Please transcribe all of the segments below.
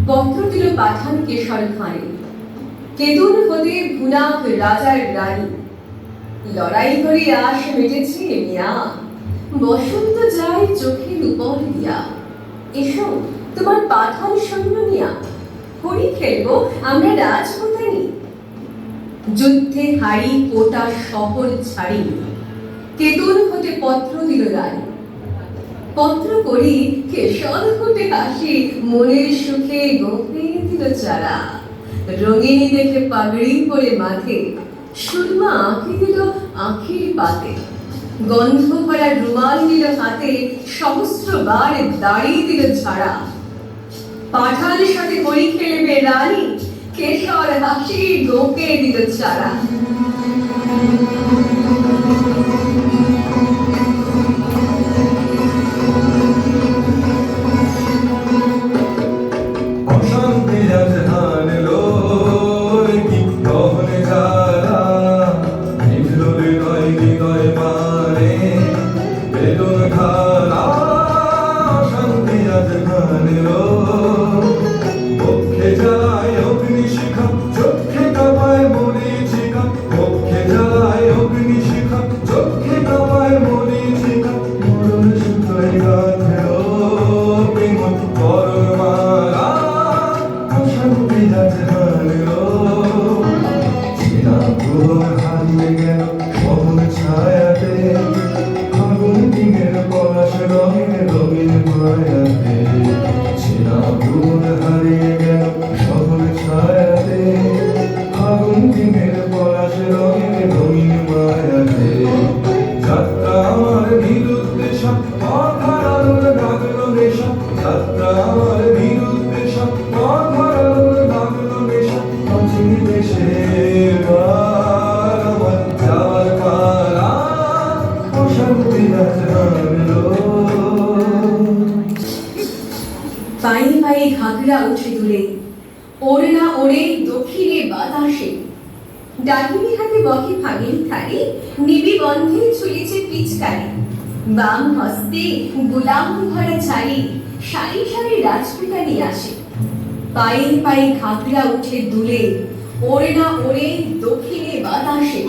পত্র দিল পাঠান কেশর খাঁড়ে, কেতুন হতে ভুনাক রাজার রানী। লড়াই করে আশ মেটেছে মিয়া, বসন্ত যায় চোখের উপর দিয়া। এসো তোমার পাঠান সৈন্য নিয়া, হরি খেলবো আমরা রাজপুতানি। যুদ্ধে হারি কোটা শহর ছাড়ি, কেতুন হতে পত্র দিল রানী। পত্র করি কেশর ফুটে হাসি, মনের সুখে গোপে দিল চারা। রঙিনী দেখে পাগড়ি পরে মাথে, সুরমা আঁকি দিল আঁখির পাতে। গন্ধ ভরা রুমাল নিল হাতে, সহস্রবার দাড়ি দিল ছাড়া। পাঠানের সাথে হরি খেলবে রানী, কেশর হাসি গোপে দিল চারা। পায়ে পায়ে ঘাগরা উঠে দুলে, ওড়ে না ওড়ে দক্ষিণে বাতাসে। ডাকিনী হাতে বহে ভাগের থালি, নিবি বন্ধে ঝুলিছে পিচকারি। বাম হস্তে গোলাম ভরা ছাড়ি, সারি সারি রাজপুতানি আসে। পায়ে পায়ে ঘাগরা উঠে দুলে, ওড়ে না ওড়ে দক্ষিণে বাতাসে।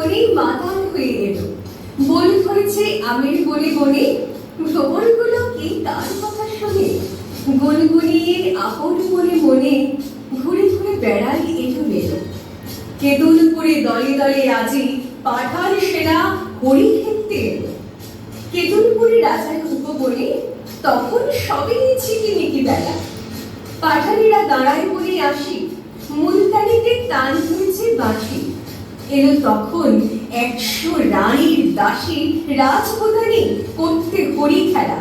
বনেই মাতাল হয়ে এলো। বন হয়েছে আমের বনে বনে, ভ্রমরগুলো কি তার কথা শোনে? গুনগুনিয়ে আপন মনে মনে ঘুরে ঘুরে বেড়াই এলো মেলো। কেতুলপুরে দলে দলে আজি পাঠার সেনা হরি খেতে এলো। কেতুলপুরে রাজার উপবনে তখন সবই ছিকিমিকি বেলা। পাঠানিরা দাঁড়ায় বলে আসি, মুলতানিতে টান ধরেছে বাঁশি। এলো তখন 100 রানীর দাসী রাজপ্রধানী করতে হরি খেলা।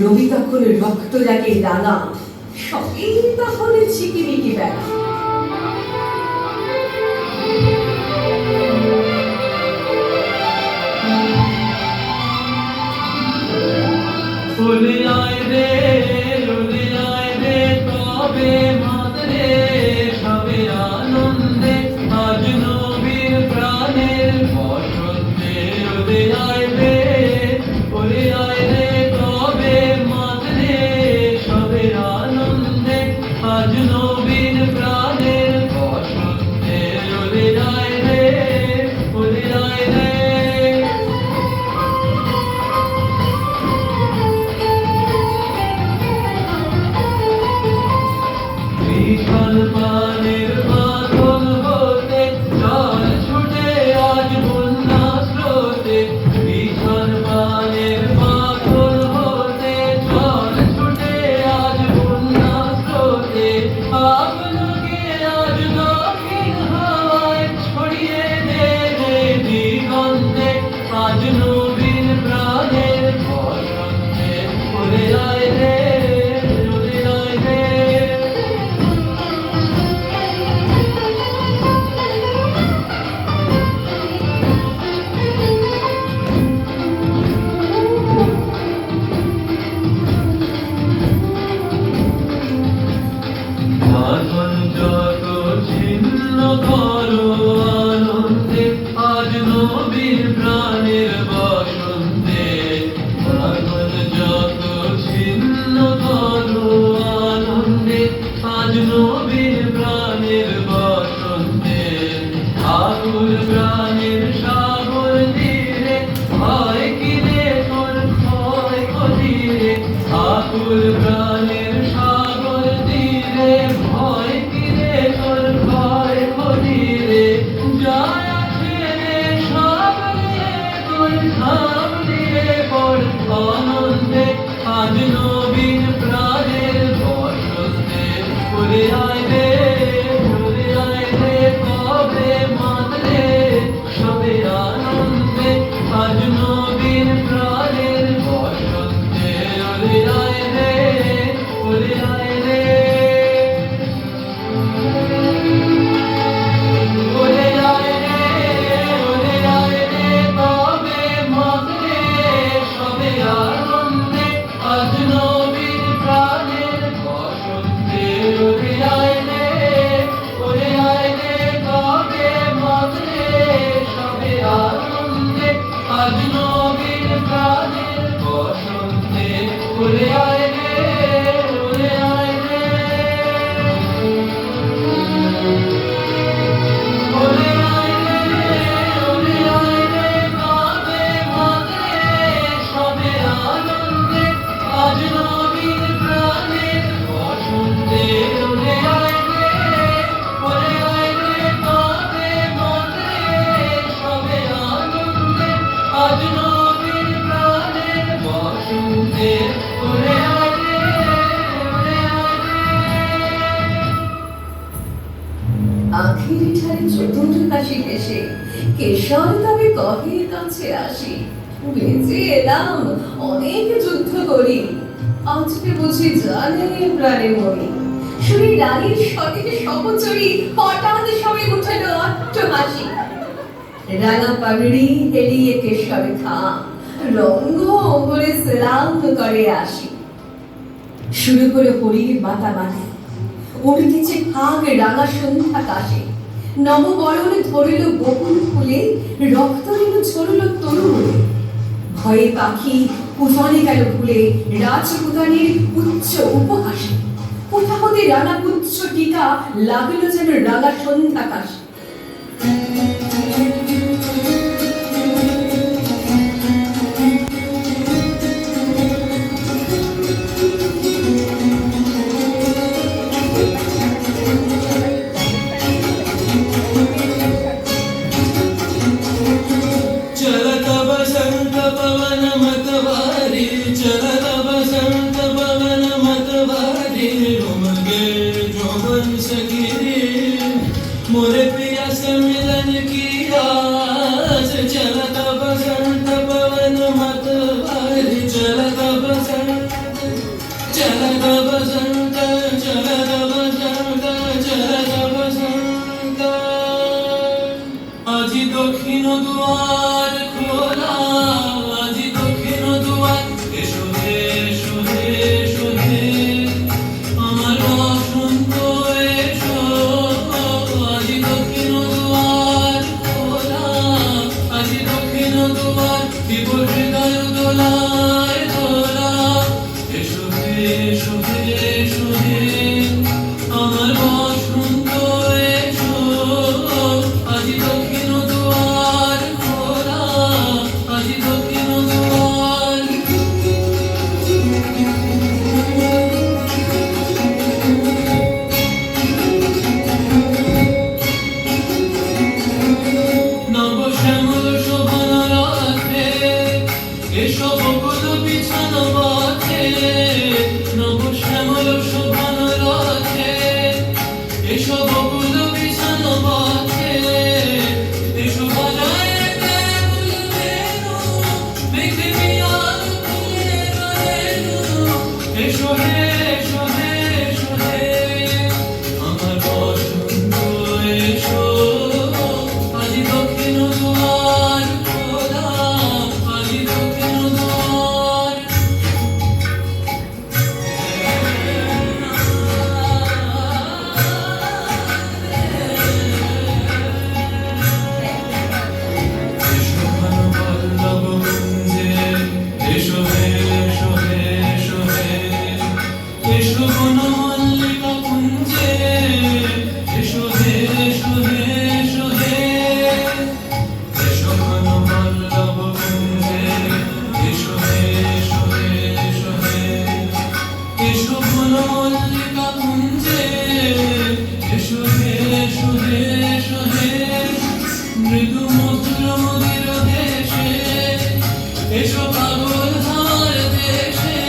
রবি তখন রক্ত লাগে রাঙা, সবই তখন ছিকিমিকি বেলা। ওলে আয় রে, ওলে আয় রে, তবে মাতরে সবে আনন্দে আজ নবীর প্রাণের বসন্তে। ওলে আয় রে, ওলে আয় রে, তবে মাতরে সবে আনন্দে আজ নবীর প্রাণের বসন্তে। ওলে আয় রে, ওলে আয় রে। বিশাল পানের বাঁধন হতে জল ছুটে আজ বন্যা স্রোতে। বিশাল পানের বাঁধন হতে জল ছুটে আজ বন্যা স্রোতে। আপনাকে আজ দক্ষিণ হাওয়ায় ছড়িয়ে দে রে দিগন্তে আজ নবীন প্রাণের বসন্তে। ওলে আয় রে, ওলে আয় রে। বাঁধন যত ছিন্ন করো আনন্দে আজ নবীর প্রাণের বসন্তে। বাঁধন যত ছিন্ন করো আনন্দে আজ নবীর প্রাণের বসন্তে। ঠাকুর প্রাণের সাগর তীরে ভয় কিরে তোর ভয় করিরে। ঠাকুর প্রাণের সাগর তীরে ভয় কিরে তোর ভয় করিরে। যায় আছে রে সব নিয়ে তোর ধাম দিয়ে পড় আনন্দে আজ নবীন প্রাণের বসন্তে। ওলে আয় রে, ওলে আয় রে, তবে মাতরে সবে আনন্দে আজ নবীন প্রাণের বসন্তে। ওলে আয় রে, ওলে আয় রে। ওলে আয় রে, ওলে আয় রে, তবে মাতরে সবে আনন্দে আজ নবীন প্রাণের বসন্তে। ওলে আয় রে, ওলে আয় রে, তবে মাতরে সবে আনন্দে আজ নবীন প্রাণের বসন্তে। ওলে আয় রে, ওলে আয় রে। ওলে আয় রে, ওলে আয় রে, তবে মাতরে সবে আনন্দে আজ নবীন প্রাণের বসন্তে। ওলে আয় রে, ওলে আয় রে, তবে মাতরে সবে আনন্দে আজ নবীন প্রাণের বসন্তে। ওলে আয় রে, ওলে আয় রে। আখির ঠারে চতুর কাশি হেসে কেশর তবে কহে কাছে আসি। বেঁচে এলাম অনেক যুদ্ধ করি, আজকে বুঝি জানে প্রাণে মরি। শুনি রানীর সঠিক সহচরী হঠাৎ সবে উঠল অট্টহাসি। রাঙা পাগড়ি হেলিয়ে কেশর খা রঙ্গ ওপরে সেলাম করে আসি। শুরু করে হরির মাতামাতি, উঠেছে ফাগ রাঙা সন্ধ্যা কাশে। নববরণ ধরিল বকুল ফুলে, রক্ত নীল ঝরল তরু বলে। ভয়ে পাখি উঠনে গেল ভুলে রাজপুতানের উচ্চ উপহাসে। কোথা হতে রাঙা পুচ্ছ টিকা লাগলো যেন রাঙা সন্ধ্যা কাশে। নব শ্যামল শোভন রথে, এসো বকুল বিছানো পথে, এসো বাজায় কেবল বেণু, মেঘে পিয়াল ফুলের রেণু, এসো হে এসো হে এসো হে আমার বসন্ত এসো, আজি দক্ষিণ দুয়ার খোলা, আজি দক্ষিণ দুয়ার। এসো ঘন পল্লব কুঞ্জে, এসো হে এসো হে এসো হে, এসো বন মল্লিকা কুঞ্জে, এসো হে এসো হে এসো হে, এসো ঘন পল্লব কুঞ্জে, এসো হে এসো হে এসো হে, এসো বন মল্লিকা কুঞ্জে, এসো হে এসো হে এসো হে, মৃদু মধুর মদির দেশে, এসো পাগল ধার দেশে,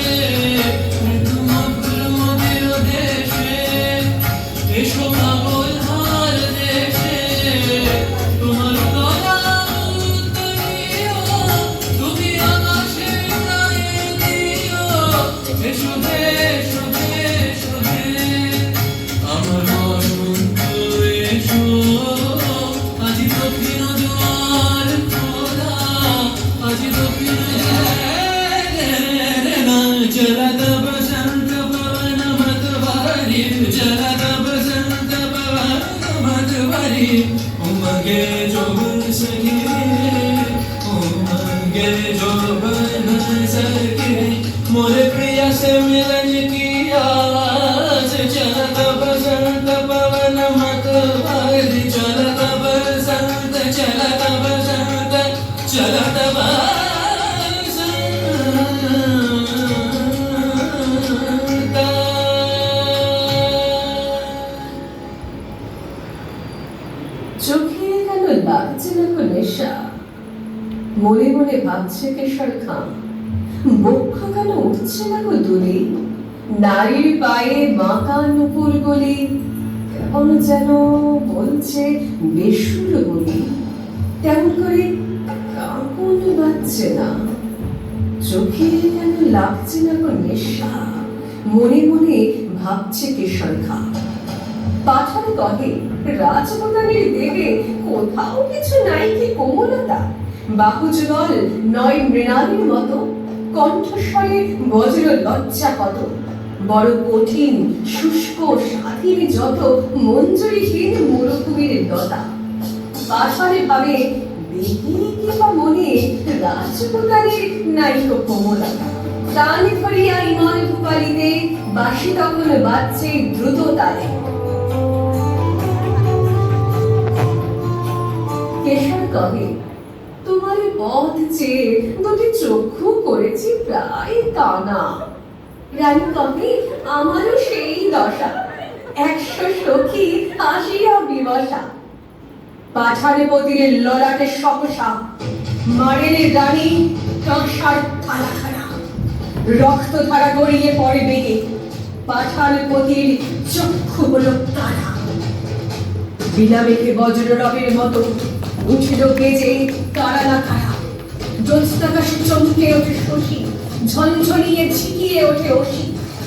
মৃদু মধুর মদির দেশে, এসো পাগল ধার দেশে, তোমার গলা উত্তরীয়, তুমি আকাশে গায়ে দিও, এসো হে এসো হে এসো হে আমার বসন্ত এসো, আজি দক্ষিণ দুয়ার খোলা, আজি দক্ষিণ চলत बसंत पवन मत भारी, चलत बसंत पवन मत भारी, उमगे जोबन सखी, उमगे जोबन सखी, मोरे प्रिय से मिलन की आस, चलत बसंत पवन मत भारी, चलत बसंत चलत बसंत चलत बसंत। চোখে কেন লাগছে না গো নেশা, মনে মনে ভাবছে কেশর খাঁ, বক্ষ কেন উঠছে না গো দূরে, নারীর পায়ে বাঁকা নুপুর গলি, কেমন যেন বলছে বেসুর বলি, তেমন করে কাঁপন বাজছে না। চোখে কেন লাগছে না গো নেশা, মনে মনে ভাবছে কেশর খাঁ। পাঠান কহে রাজপ্রধানের দেহে কোথাও কিছু নাই কি কোমলতা, বাহুযুগল নয় মৃণালের মতো, কণ্ঠস্বরে বজ্র লজ্জা কত, বড় কঠিন শুষ্ক স্বাধীন যত, মঞ্জুরিহীন মরুভূমির লতা। পাঠানে ভাবে দেহে কিংবা মনে রাজপ্রধানের নাই তো কোমলতা, প্রাণ ভরিয়া ইমন ভূপালিতে বাঁশি তখন বাজছে দ্রুত তালে। কেশর কহে তোমার পথ চেয়ে দুটি চক্ষু করেছি প্রায় কানা। রানী কহে আমারও সেই দশা, 100 সখী আসিয়া বিবসা। পাঠানে পতির ললাটে সহসা, মারেনে রানী কাঁসার থালাখানা, রক্ত ধারা গড়িয়ে পড়ে বেগে, পাঠান পতির চক্ষু হলো কানা। বিনা মেঘে বজ্র রবের মতো উঠিল গেজে কারালা খাড়া, জ্যোৎস্নাকাশে চমকে ওঠে শশী, ঝনঝনিয়ে ঝিকিয়ে ওঠে অসি।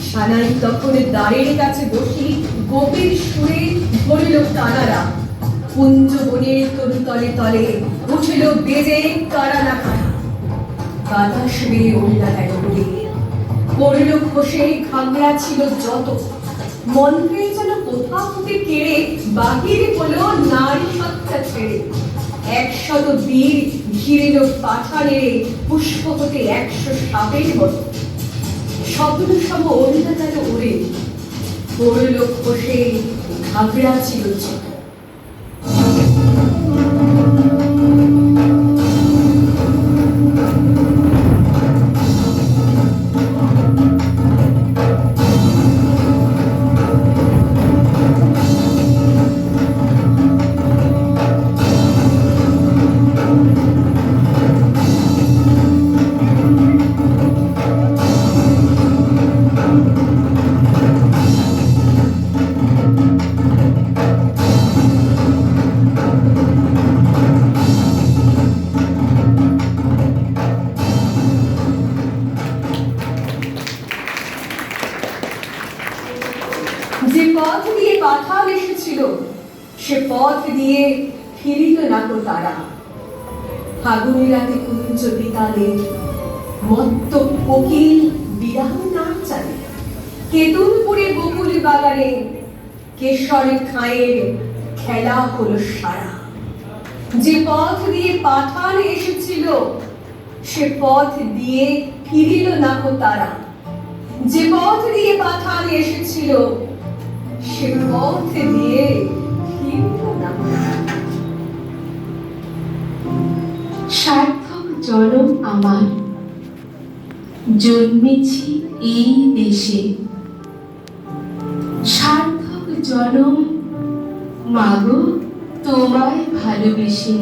সানাই তখন দ্বারের কাছে বসি, গোপীর সুরে ধরিল কানারা, কুঞ্জ বনের তরু তলে তলে উঠিল বেজে কারালা খাড়া। বাতাস বেয়ে উল্লা গেল উড়ে, পড়ল খসে ঘাগরা ছিল যত, মন্ত্রে যেন কোথা হতে কেড়ে বাহির হলো নারী সত্তা ছেড়ে। 100 বীর ঘিরিল পাঠানে, পুষ্প হতে 100 সাপের মতো, স্বপ্ন সম ওড়না যেন উড়ে, পড়ল খসে ঘাগরা ছিল যত। পথ দিয়ে পাঠান এসেছিল সে পথ দিয়ে ফিরিল না তো তারা। ফাগুনি রাতে কুঞ্জ বিতালে মত্ত কোকিল বিরাম না চালে, কেতুনপুরে বকুল বাগানে কেশর খায়ের খেলা হলো সারা। যে পথ দিয়ে পাঠান এসেছিল সে পথ দিয়ে ফিরিল না তো তারা। যে পথ দিয়ে পাঠান এসেছিল সে পথ দিয়ে ফিরিল না তো তারা। সার্থক জনম আমার, জন্মেছি এই দেশে। সার্থক জনম মাগো তোমায় ভালোবেসে।